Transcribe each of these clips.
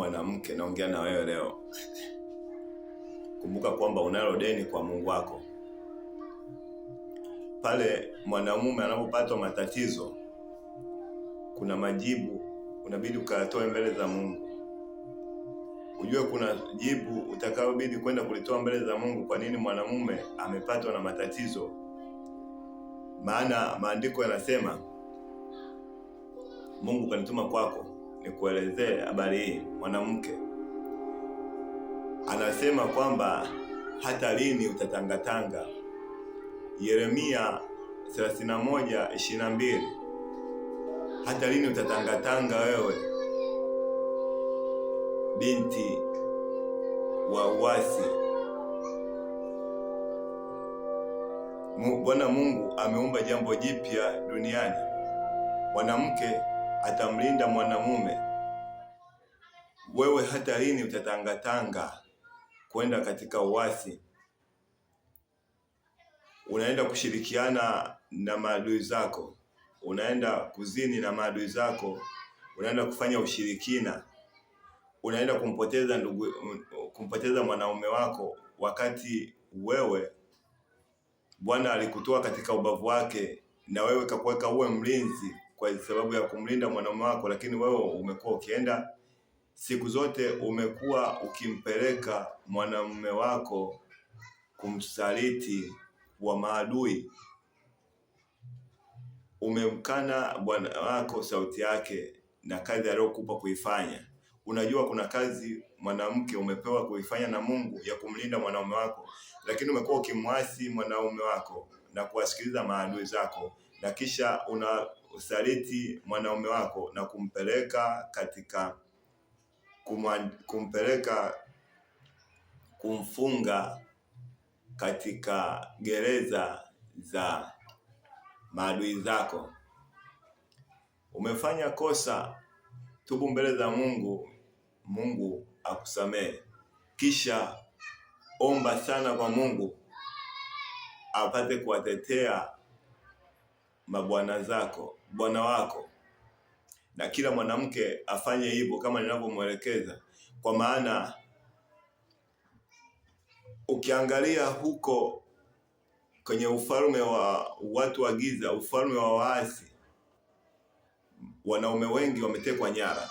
mwanamke, naongea na wewe leo. Kumbuka kwamba unalo deni kwa Mungu wako. Pale mwanamume anapopata matatizo, kuna majibu unabidi ukayatoe mbele za Mungu. Ujue kuna jibu utakayobidi kwenda kulitoa mbele za Mungu. Kwa nini mwanamume amepatwa na matatizo? Maana maandiko yanasema, Mungu kanituma kwako nikuelezee habari hii. Mwanamke anasema kwamba hata lini utatangatanga? Yeremia 31:22. Hata lini utatangatanga wewe binti wa uasi? Bwana Mungu ameumba jambo jipya duniani. Mwanamke atamlinda mwanamume. Wewe hata lini utatangatanga kwenda katika uasi? Unaenda kushirikiana na maadui zako, unaenda kuzini na maadui zako, unaenda kufanya ushirikina, unaenda kumpoteza mwanaume wako, wakati wewe Bwana alikutoa katika ubavu wake na wewe kakuweka uwe mlinzi kwa sababu ya kumlinda mwanaume wako. Lakini wewe umekuwa ukienda siku zote, umekuwa ukimpeleka mwanamume wako kumsaliti wa maadui. Umemkana Bwana wako sauti yake na kazi aliyokupa kuifanya. Unajua kuna kazi mwanamke umepewa kuifanya na Mungu ya kumlinda mwanaume wako, lakini umekuwa ukimwasi mwanaume wako na kuwasikiliza maadui zako, na kisha unasaliti mwanaume wako na kumpeleka katika kumfunga katika gereza za maadui zako. Umefanya kosa, tubu mbele za Mungu, Mungu akusamehe. Kisha omba sana kwa Mungu apate kuwatetea bwana wako. Na kila mwanamke afanye hivyo kama ninavyomwelekeza, kwa maana ukiangalia huko kwenye ufalme wa watu wa giza, ufalme wa waasi, wanaume wengi wametekwa nyara.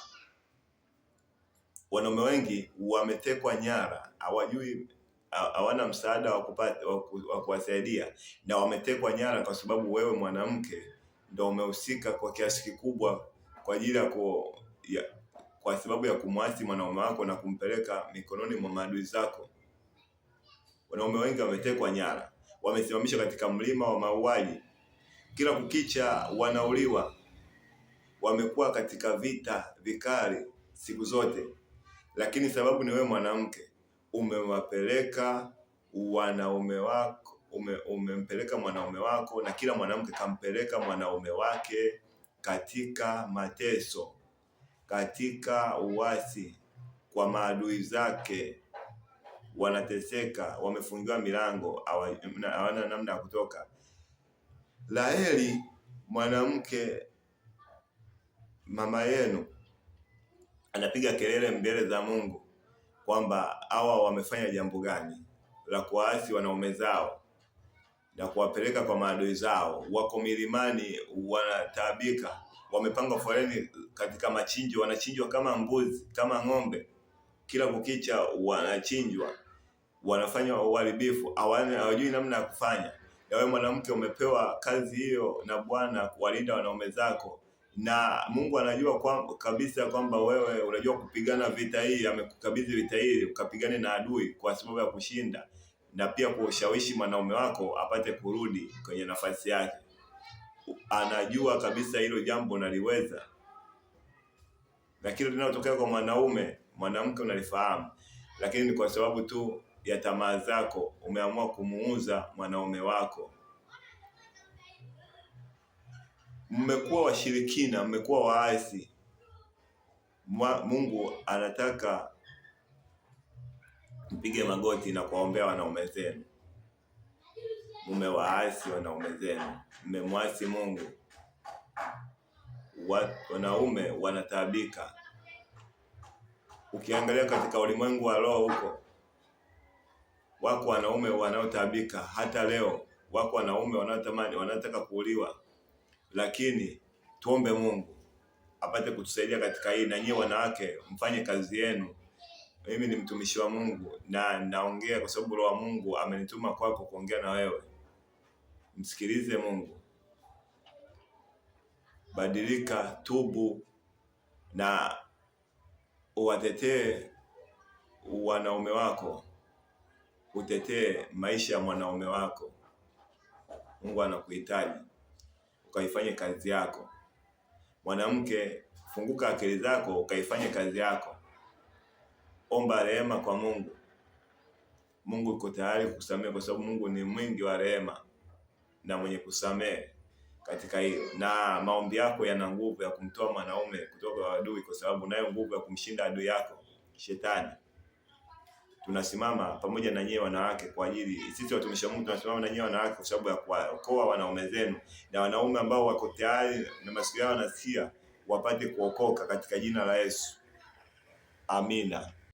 Wanaume wengi wametekwa nyara, hawana msaada wa kuwasaidia, na wametekwa nyara kwa sababu wewe mwanamke ndio umehusika kwa kiasi kikubwa kwa ajili kwa sababu ya kumwasi mwanaume wako na kumpeleka mikononi mwa maadui zako. Wanaume wengi wametekwa nyara, wamesimamishwa katika mlima wa mauaji, kila kukicha wanauliwa. Wamekuwa katika vita vikali siku zote, lakini sababu ni wewe mwanamke umewapeleka wanaume wako, umempeleka mwanaume wako, na kila mwanamke kampeleka mwanaume wake katika mateso, katika uasi kwa maadui zake. Wanateseka, wamefungiwa milango, hawana namna ya kutoka. Laheri mwanamke mama yenu anapiga kelele mbele za Mungu kwamba hawa wamefanya jambo gani la kuwaasi wanaume zao na kuwapeleka kwa maadui zao. Wako milimani wanataabika, wamepanga foleni katika machinjo, wanachinjwa kama mbuzi, kama ng'ombe. Kila kukicha wanachinjwa, wanafanya uharibifu, hawajui namna ya kufanya. Na wewe mwanamke umepewa kazi hiyo na Bwana kuwalinda wanaume zako, na Mungu anajua kabisa kwamba wewe unajua kupigana vita hii. Amekukabidhi vita hii ukapigane na adui kwa sababu ya kushinda, na pia kushawishi mwanaume wako apate kurudi kwenye nafasi yake. Anajua kabisa hilo jambo unaliweza, na kile linalotokea kwa mwanamke unalifahamu, lakini ni kwa sababu tu ya tamaa zako umeamua kumuuza mwanaume wako. Mmekuwa washirikina, mmekuwa waasi. Mungu anataka mpige magoti na kuwaombea wanaume zenu. Mmewaasi wanaume zenu, mmemwasi Mungu. Wanaume wanataabika, Ukiangalia katika ulimwengu wa roho huko, wako wanaume wanaotaabika hata leo, wako wanaume wanataka kuuliwa, lakini tuombe Mungu apate kutusaidia katika hii. Na nyie wanawake mfanye kazi yenu. Mimi ni mtumishi wa Mungu na naongea kwa sababu Roho wa Mungu amenituma kwako kuongea na wewe. Msikilize Mungu, badilika, tubu na uwatetee wanaume wako, utetee maisha ya mwanaume wako. Mungu anakuhitaji ukaifanye kazi yako. Mwanamke, funguka akili zako ukaifanye kazi yako. Omba rehema kwa Mungu. Mungu yuko tayari kukusamehe kwa sababu Mungu ni mwingi wa rehema na mwenye kusamehe katika hiyo. Na maombi yako yana nguvu ya kumtoa mwanaume kutoka kwa adui, kwa sababu nayo nguvu ya kumshinda adui yako Shetani. Tunasimama pamoja na nyie wanawake kwa ajili, sisi watumishi wa Mungu tunasimama na nyie wanawake kwa sababu ya kuokoa wanaume zenu, na wanaume ambao wako tayari na masikio yao nasikia wapate kuokoka katika jina la Yesu. Amina.